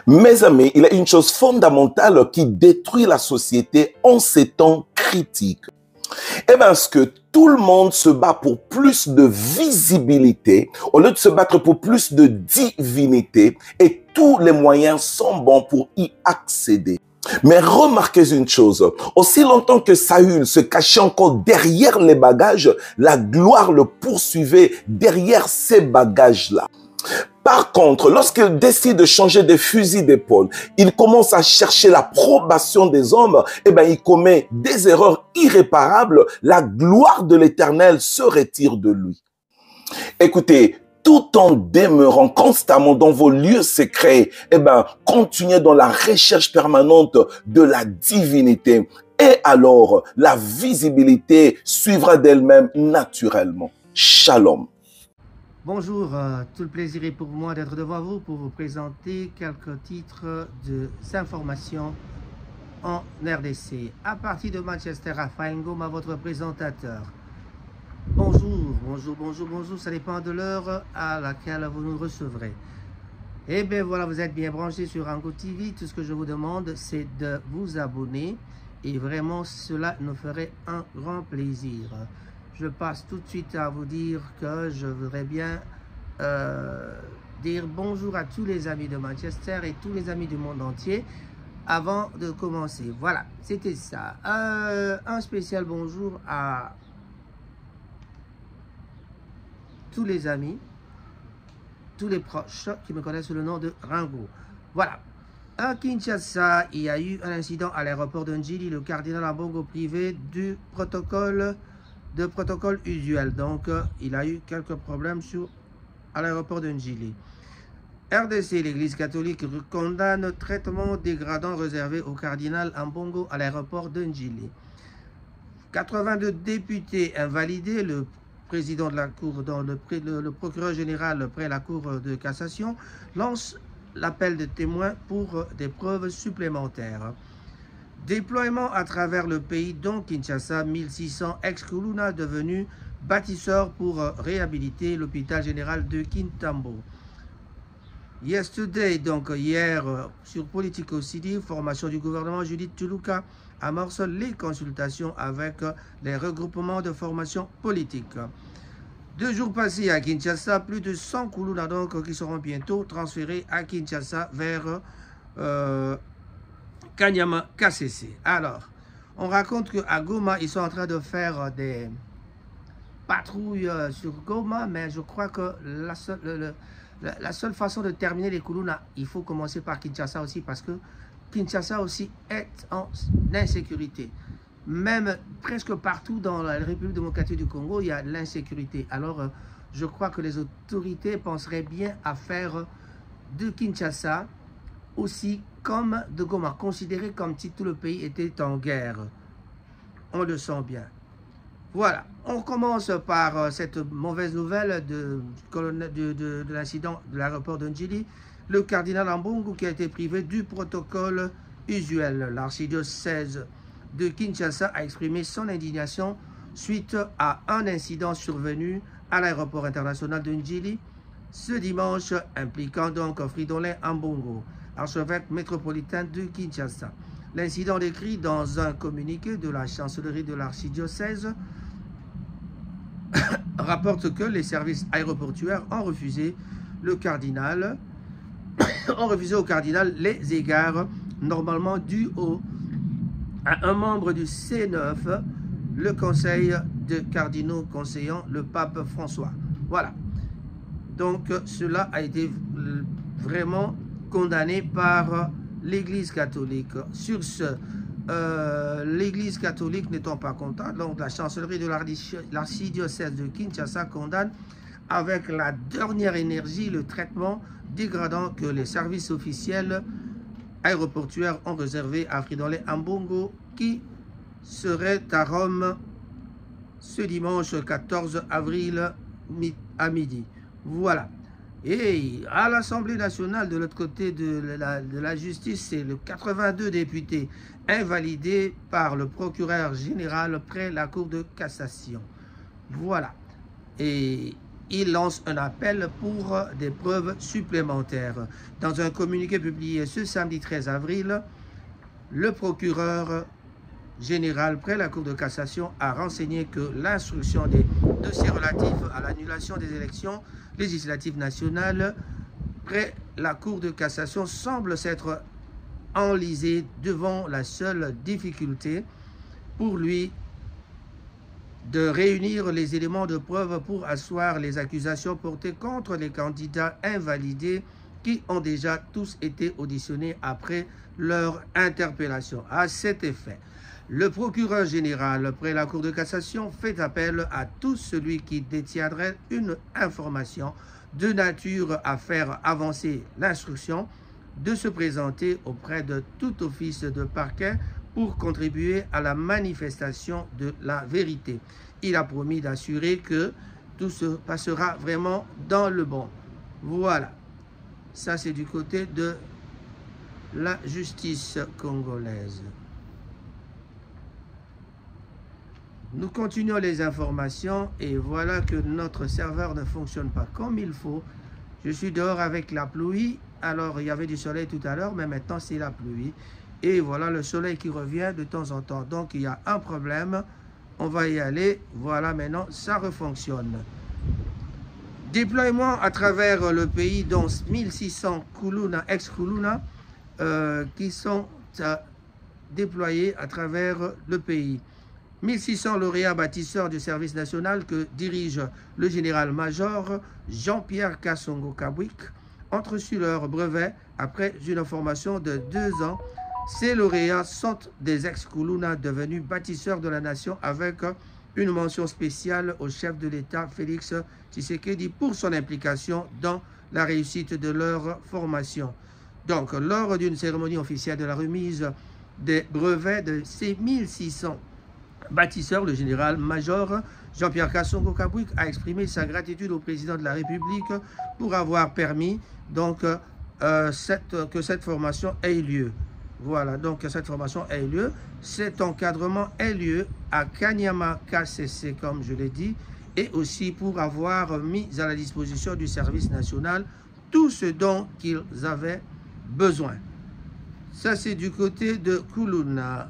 Mes amis, il y a une chose fondamentale qui détruit la société en ces temps critiques. Eh bien, ce que tout le monde se bat pour plus de visibilité, au lieu de se battre pour plus de divinité, et tous les moyens sont bons pour y accéder. Mais remarquez une chose, aussi longtemps que Saül se cachait encore derrière les bagages, la gloire le poursuivait derrière ces bagages-là. Par contre, lorsqu'il décide de changer de fusil d'épaule, il commence à chercher l'approbation des hommes, eh ben, il commet des erreurs irréparables, la gloire de l'Éternel se retire de lui. Écoutez, tout en demeurant constamment dans vos lieux secrets, eh ben, continuez dans la recherche permanente de la divinité. Et alors, la visibilité suivra d'elle-même naturellement. Shalom. Bonjour, tout le plaisir est pour moi d'être devant vous pour vous présenter quelques titres d'informations en RDC. À partir de Manchester, Raphaël Ngoma, votre présentateur. Bonjour, ça dépend de l'heure à laquelle vous nous recevrez. Et bien voilà, vous êtes bien branchés sur Rango TV. Tout ce que je vous demande, c'est de vous abonner. Et vraiment, cela nous ferait un grand plaisir. Je passe tout de suite à vous dire que je voudrais bien dire bonjour à tous les amis de Manchester et tous les amis du monde entier avant de commencer. Voilà, c'était ça. Un spécial bonjour à tous les amis, tous les proches qui me connaissent sous le nom de Rango. Voilà. À Kinshasa, il y a eu un incident à l'aéroport de Njili, le cardinal Ambongo privé du protocole usuel. Donc, il a eu quelques problèmes à l'aéroport de Njili. RDC, l'Église catholique condamne le traitement dégradant réservé au cardinal Ambongo à l'aéroport de Njili. 82 députés invalidés, le président de la Cour, le procureur général près la Cour de cassation, lance l'appel de témoins pour des preuves supplémentaires. Déploiement à travers le pays, dont Kinshasa, 1600 ex-Kuluna devenus bâtisseurs pour réhabiliter l'hôpital général de Kintambo. Yesterday, donc hier, sur Politico City, formation du gouvernement, Judith Tuluka amorce les consultations avec les regroupements de formation politique. 2 jours passés à Kinshasa, plus de 100 Kuluna donc qui seront bientôt transférés à Kinshasa vers Kanyama KCC. Alors, on raconte qu'à Goma, ils sont en train de faire des patrouilles sur Goma, mais je crois que la seule façon de terminer les Kuluna, il faut commencer par Kinshasa aussi, parce que Kinshasa aussi est en insécurité. Même presque partout dans la République démocratique du Congo, il y a de l'insécurité. Alors, je crois que les autorités penseraient bien à faire de Kinshasa aussi comme de Goma, considéré comme si tout le pays était en guerre. On le sent bien. Voilà, on commence par cette mauvaise nouvelle de l'incident de l'aéroport de Njili. Le cardinal Ambongo qui a été privé du protocole usuel. L'archidiocèse de Kinshasa a exprimé son indignation suite à un incident survenu à l'aéroport international de Njili ce dimanche, impliquant donc Fridolin Ambongo, archevêque métropolitain de Kinshasa. L'incident décrit dans un communiqué de la chancellerie de l'archidiocèse rapporte que les services aéroportuaires ont refusé au cardinal les égards normalement dus à un membre du C9, le conseil de cardinaux conseillant le pape François. Voilà. Donc cela a été vraiment condamné par l'Église catholique. Sur ce, l'Église catholique n'étant pas contente, donc la chancellerie de l'archidiocèse de Kinshasa condamne avec la dernière énergie le traitement dégradant que les services officiels aéroportuaires ont réservé à Fridolin Ambongo, qui serait à Rome ce dimanche 14 avril à midi. Voilà. Et à l'Assemblée nationale, de l'autre côté de la justice, c'est le 82 députés invalidés par le procureur général près la Cour de cassation. Voilà. Et il lance un appel pour des preuves supplémentaires. Dans un communiqué publié ce samedi 13 avril, le procureur général près la Cour de cassation a renseigné que l'instruction des dossiers relatifs à l'annulation des élections législatives nationales près la Cour de cassation semble s'être enlisée devant la seule difficulté pour lui de réunir les éléments de preuve pour asseoir les accusations portées contre les candidats invalidés qui ont déjà tous été auditionnés après leur interpellation. À cet effet, le procureur général près la Cour de cassation fait appel à tout celui qui détiendrait une information de nature à faire avancer l'instruction de se présenter auprès de tout office de parquet pour contribuer à la manifestation de la vérité. Il a promis d'assurer que tout se passera vraiment dans le bon. Voilà. Ça, c'est du côté de la justice congolaise. Nous continuons les informations et voilà que notre serveur ne fonctionne pas comme il faut. Je suis dehors avec la pluie. Alors, il y avait du soleil tout à l'heure, mais maintenant, c'est la pluie. Et voilà le soleil qui revient de temps en temps. Donc, il y a un problème. On va y aller. Voilà, maintenant, ça refonctionne. Déploiement à travers le pays, dont 1600 Kuluna, ex-Kuluna, qui sont déployés à travers le pays. 1600 lauréats bâtisseurs du service national que dirige le général-major Jean-Pierre Kassongo Kabwik ont reçu leur brevet après une formation de 2 ans. Ces lauréats sont des ex-Kuluna devenus bâtisseurs de la nation avec une mention spéciale au chef de l'État Félix Tshisekedi pour son implication dans la réussite de leur formation. Donc, lors d'une cérémonie officielle de la remise des brevets de ces 1600 bâtisseurs, le général-major Jean-Pierre Kassongo Kabwik a exprimé sa gratitude au président de la République pour avoir permis donc, que cette formation ait lieu. Voilà, donc que cette formation ait lieu. Cet encadrement ait lieu à Kanyama KCC, comme je l'ai dit, et aussi pour avoir mis à la disposition du service national tout ce dont qu'ils avaient besoin. Ça, c'est du côté de Kuluna.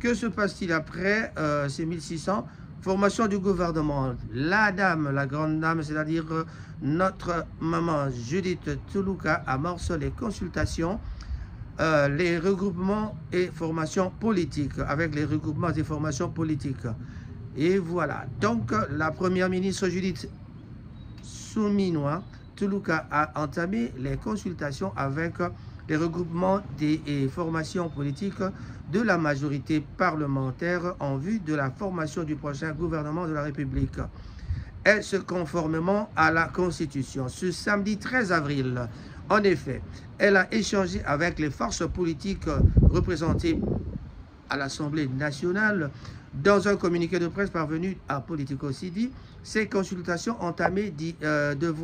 Que se passe-t-il après ces 1600? Formation du gouvernement. La dame, la grande dame, c'est-à-dire notre maman Judith Tuluka, amorce les consultations, les regroupements et formations politiques, avec les regroupements et formations politiques. Et voilà. Donc, la première ministre Judith Suminwa Tuluka a entamé les consultations avec les regroupements et formations politiques de la majorité parlementaire en vue de la formation du prochain gouvernement de la République. Est-ce conformément à la Constitution? Ce samedi 13 avril, en effet, elle a échangé avec les forces politiques représentées à l'Assemblée nationale. Dans un communiqué de presse parvenu à Politico CD, ces consultations entamées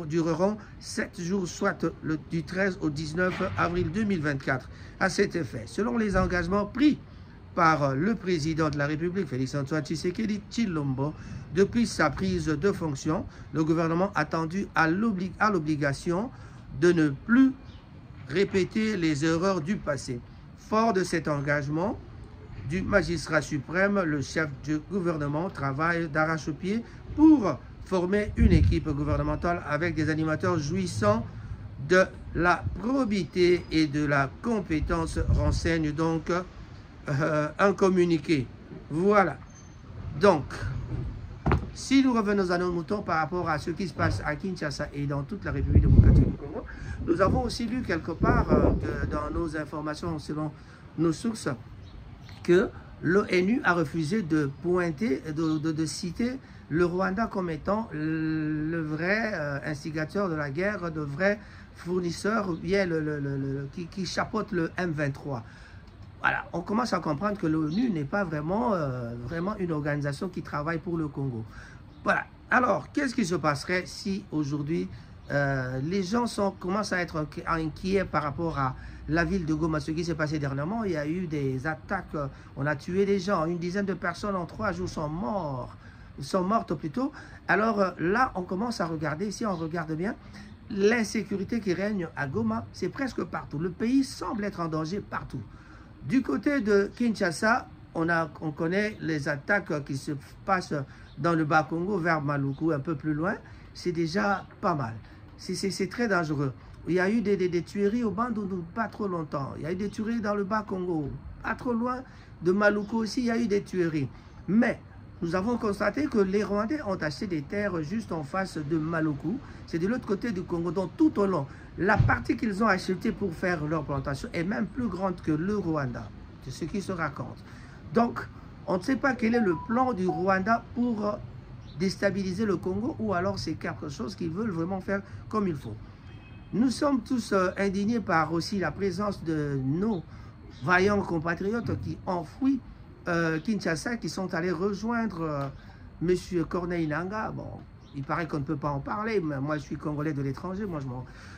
dureront 7 jours, soit du 13 au 19 avril 2024. À cet effet, selon les engagements pris par le président de la République, Félix-Antoine Tshisekedi Tshilombo, depuis sa prise de fonction, le gouvernement a tendu à l'obligation de ne plus répéter les erreurs du passé. Fort de cet engagement du magistrat suprême, le chef du gouvernement travaille d'arrache-pied pour former une équipe gouvernementale avec des animateurs jouissant de la probité et de la compétence, renseigne donc un communiqué. Voilà. Donc, si nous revenons à nos moutons par rapport à ce qui se passe à Kinshasa et dans toute la République démocratique du Congo, nous avons aussi lu quelque part dans nos informations, selon nos sources, que l'ONU a refusé de pointer, de citer le Rwanda comme étant le vrai instigateur de la guerre, le vrai fournisseur bien qui chapeaute le M23. Voilà, on commence à comprendre que l'ONU n'est pas vraiment une organisation qui travaille pour le Congo. Voilà, alors qu'est-ce qui se passerait si aujourd'hui les gens commencent à être inquiets par rapport à la ville de Goma? Ce qui s'est passé dernièrement, il y a eu des attaques, on a tué des gens, une dizaine de personnes en 3 jours sont morts. sont mortes plutôt. Alors là, on commence à regarder, si on regarde bien, l'insécurité qui règne à Goma, c'est presque partout. Le pays semble être en danger partout. Du côté de Kinshasa, on connaît les attaques qui se passent dans le Bas-Congo vers Maluku, un peu plus loin. C'est déjà pas mal. C'est très dangereux. Il y a eu des tueries au Bandundu pas trop longtemps. Il y a eu des tueries dans le Bas-Congo. Pas trop loin de Maluku aussi, il y a eu des tueries. Mais nous avons constaté que les Rwandais ont acheté des terres juste en face de Maluku. C'est de l'autre côté du Congo. Donc tout au long, la partie qu'ils ont achetée pour faire leur plantation est même plus grande que le Rwanda. C'est ce qui se raconte. Donc, on ne sait pas quel est le plan du Rwanda pour déstabiliser le Congo, ou alors c'est quelque chose qu'ils veulent vraiment faire comme il faut. Nous sommes tous indignés par aussi la présence de nos vaillants compatriotes qui ont fui Kinshasa, qui sont allés rejoindre M. Corneille Nangaa. Bon, il paraît qu'on ne peut pas en parler, mais moi je suis Congolais de l'étranger, moi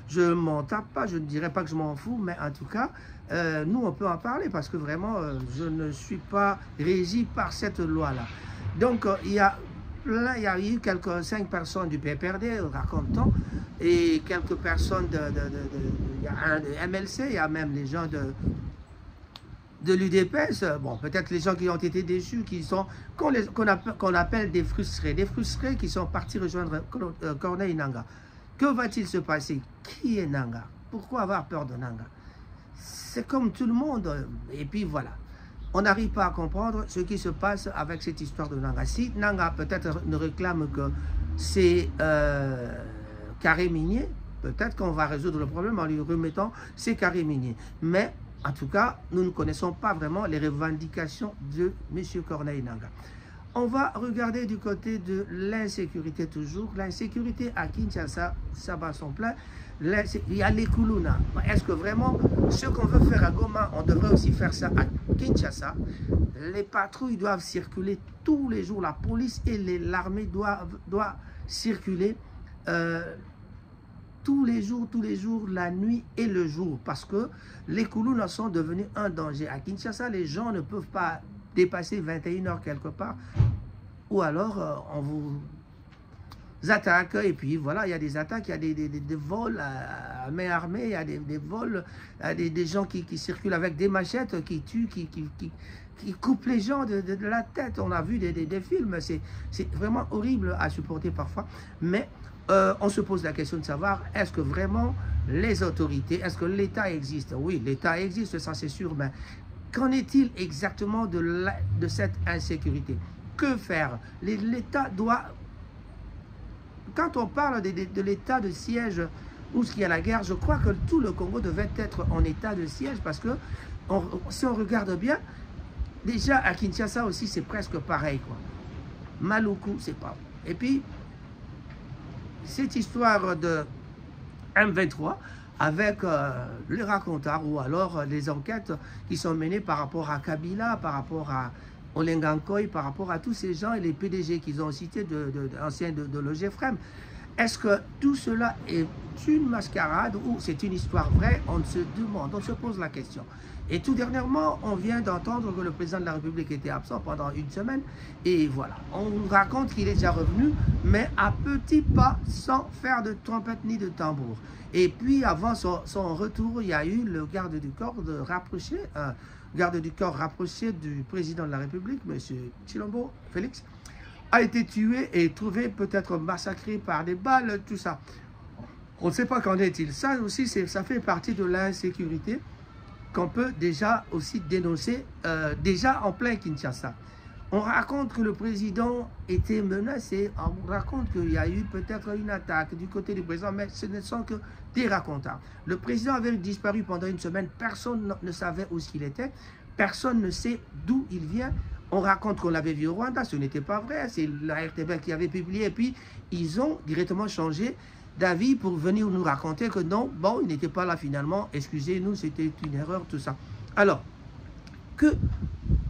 je m'en tape pas, je ne dirais pas que je m'en fous, mais en tout cas, nous on peut en parler parce que vraiment, je ne suis pas régi par cette loi-là. Donc, il y a eu quelques 5 personnes du PPRD, raconte-t-on, et quelques personnes il y a un de MLC, il y a même les gens de l'UDPS, bon, peut-être les gens qui ont été déçus, qu'on appelle des frustrés qui sont partis rejoindre Corneille Nangaa. Que va-t-il se passer? Qui est Nangaa? Pourquoi avoir peur de Nangaa? C'est comme tout le monde, et puis voilà. On n'arrive pas à comprendre ce qui se passe avec cette histoire de Nangaa. Si Nangaa peut-être ne réclame que c'est carrés miniers, peut-être qu'on va résoudre le problème en lui remettant ces carrés miniers. Mais en tout cas, nous ne connaissons pas vraiment les revendications de M. Corneille Nangaa. On va regarder du côté de l'insécurité toujours. L'insécurité à Kinshasa, ça bat son plein. Il y a les Kuluna. Est-ce que vraiment, ce qu'on veut faire à Goma, on devrait aussi faire ça à Kinshasa? Les patrouilles doivent circuler tous les jours. La police et l'armée doivent circuler tous les jours, la nuit et le jour, parce que les Kuluna sont devenus un danger. À Kinshasa, les gens ne peuvent pas dépasser 21 heures quelque part, ou alors on vous attaque, et puis voilà, il y a des attaques, il y a des vols à main armée, il y a des vols, des gens qui circulent avec des machettes, qui tuent, qui coupent les gens de la tête. On a vu des films, c'est vraiment horrible à supporter parfois, mais on se pose la question de savoir, est-ce que vraiment les autorités, est-ce que l'État existe? Oui, l'État existe, ça c'est sûr, mais qu'en est-il exactement de cette insécurité? Que faire? L'État doit... Quand on parle de l'état de siège où il y a la guerre, je crois que tout le Congo devait être en état de siège, parce que si on regarde bien, déjà à Kinshasa aussi c'est presque pareil, quoi. Maluku, c'est pas... Et puis, cette histoire de M23 avec les racontars, ou alors les enquêtes qui sont menées par rapport à Kabila, par rapport à Olengankoy, par rapport à tous ces gens et les PDG qu'ils ont cités, anciens de l'OGFREM. Est-ce que tout cela est une mascarade ou c'est une histoire vraie? On se demande, on se pose la question. Et tout dernièrement, on vient d'entendre que le président de la République était absent pendant une semaine. Et voilà, on nous raconte qu'il est déjà revenu, mais à petits pas, sans faire de trompette ni de tambour. Et puis, avant son retour, il y a eu le garde du corps rapproché du président de la République, M. Tshilombo Félix, a été tué et trouvé peut-être massacré par des balles, tout ça. On ne sait pas qu'en est-il. Ça aussi, ça fait partie de l'insécurité qu'on peut déjà aussi dénoncer, déjà en plein Kinshasa. On raconte que le président était menacé, on raconte qu'il y a eu peut-être une attaque du côté du président, mais ce ne sont que des racontars. Le président avait disparu pendant une semaine, personne ne savait où il était, personne ne sait d'où il vient. On raconte qu'on l'avait vu au Rwanda, ce n'était pas vrai, c'est la RTB qui avait publié, et puis ils ont directement changé d'avis pour venir nous raconter que non, bon, il n'était pas là finalement, excusez-nous, c'était une erreur, tout ça. Alors, que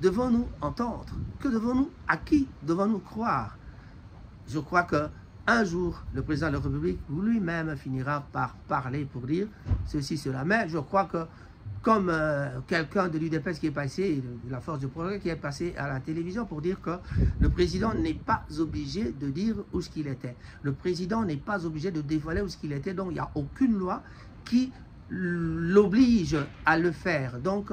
devons-nous entendre? Que devons-nous, à qui devons-nous croire? Je crois qu'un jour, le président de la République lui-même finira par parler pour dire ceci, cela. Mais je crois que comme quelqu'un de l'UDPS qui est passé, de la Force du Progrès, qui est passé à la télévision pour dire que le président n'est pas obligé de dire où ce qu'il était. Le président n'est pas obligé de dévoiler où ce qu'il était, donc il n'y a aucune loi qui l'oblige à le faire. Donc,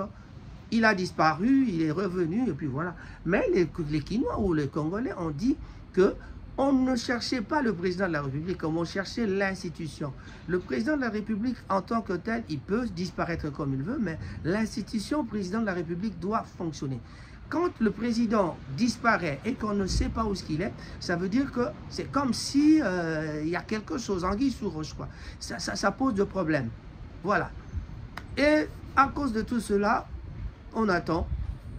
il a disparu, il est revenu, et puis voilà. Mais les Quinois ou les Congolais ont dit que on ne cherchait pas le président de la République, comme on cherchait l'institution. Le président de la République, en tant que tel, il peut disparaître comme il veut, mais l'institution président de la République doit fonctionner. Quand le président disparaît et qu'on ne sait pas où ce qu'il est, ça veut dire que c'est comme si il y a quelque chose, anguille sous roche, quoi. Ça pose de problèmes. Voilà. Et à cause de tout cela, on attend,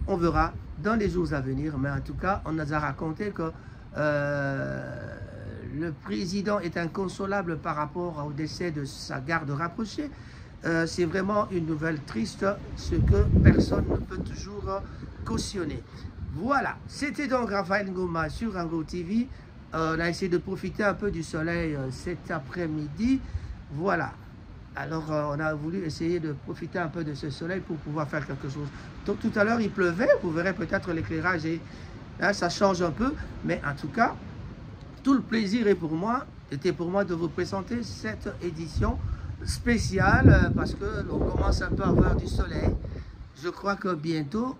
on verra dans les jours à venir, mais en tout cas, on nous a raconté que le président est inconsolable par rapport au décès de sa garde rapprochée. C'est vraiment une nouvelle triste, ce que personne ne peut toujours cautionner. Voilà, c'était donc Raphaël Ngoma sur Rango TV. On a essayé de profiter un peu du soleil cet après-midi. Voilà. Alors, on a voulu essayer de profiter un peu de ce soleil pour pouvoir faire quelque chose. Donc, tout à l'heure, il pleuvait. Vous verrez peut-être l'éclairage et hein, ça change un peu. Mais en tout cas, tout le plaisir était pour moi de vous présenter cette édition spéciale parce que l'on commence un peu à avoir du soleil. Je crois que bientôt,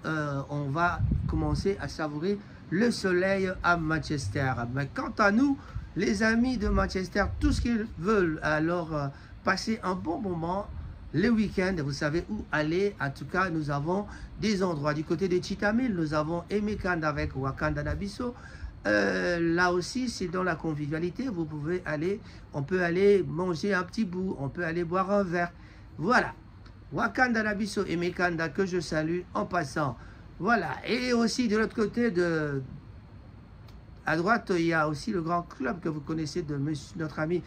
on va commencer à savourer le soleil à Manchester. Mais quant à nous, les amis de Manchester, tout ce qu'ils veulent, alors passer un bon moment, le week-end, vous savez où aller. En tout cas, nous avons des endroits du côté de Chitamil, nous avons Emekanda avec Wakanda Nabiso. Là aussi, c'est dans la convivialité, vous pouvez aller, on peut aller manger un petit bout, on peut aller boire un verre. Voilà, Wakanda Nabiso et Emekanda que je salue en passant. Voilà, et aussi de l'autre côté à droite, il y a aussi le grand club que vous connaissez de notre ami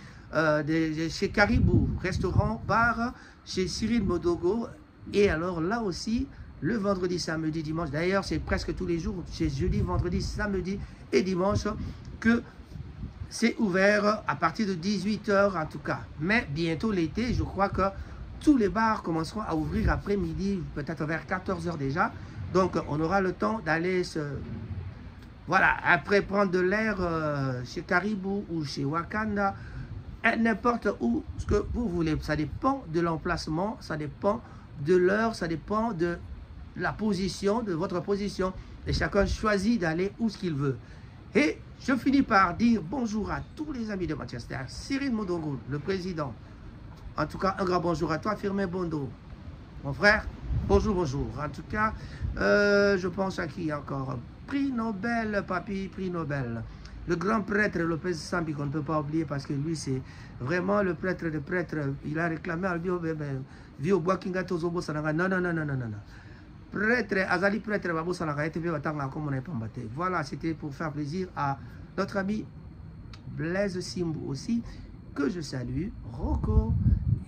chez Caribou, restaurant, bar, chez Cyril Modogo. Et alors là aussi, le vendredi, samedi, dimanche, d'ailleurs c'est presque tous les jours, c'est jeudi, vendredi, samedi et dimanche, que c'est ouvert à partir de 18 h en tout cas. Mais bientôt l'été, je crois que tous les bars commenceront à ouvrir après-midi, peut-être vers 14 h déjà. Donc on aura le temps d'aller voilà, après prendre de l'air chez Caribou ou chez Wakanda, n'importe où ce que vous voulez. Ça dépend de l'emplacement, ça dépend de l'heure, ça dépend de la position, de votre position. Et chacun choisit d'aller où ce qu'il veut. Et je finis par dire bonjour à tous les amis de Manchester. Cyril Modongo, le président. En tout cas, un grand bonjour à toi, Firmin Bondo. Mon frère, bonjour, bonjour. En tout cas, je pense à qui encore? Prix Nobel, papy, prix Nobel. Le grand prêtre Lopez Sambi, qu'on ne peut pas oublier parce que lui, c'est vraiment le prêtre de prêtres. Il a réclamé à Vio Boakinga Tozobo Sananga. Non, non, non, non, non, non. Prêtre, Azali prêtre, Babo Sananga, comme on n'est pas battu. Voilà, c'était pour faire plaisir à notre ami Blaise Simbou aussi, que je salue. Rocco,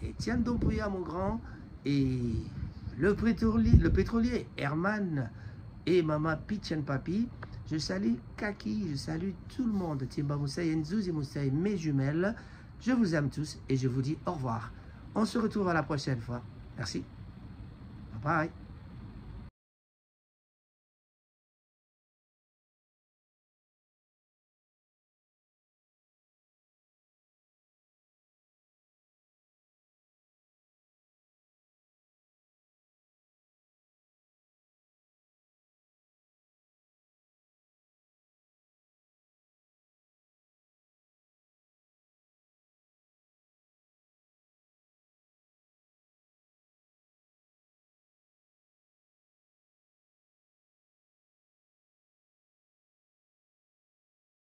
Etienne Dompouya, mon grand, et le pétrolier Herman et Maman Pichen Papi. Je salue Kaki, je salue tout le monde. Timba Moussaï, Nzouzi Moussaï, mes jumelles. Je vous aime tous et je vous dis au revoir. On se retrouve à la prochaine fois. Merci. Bye bye.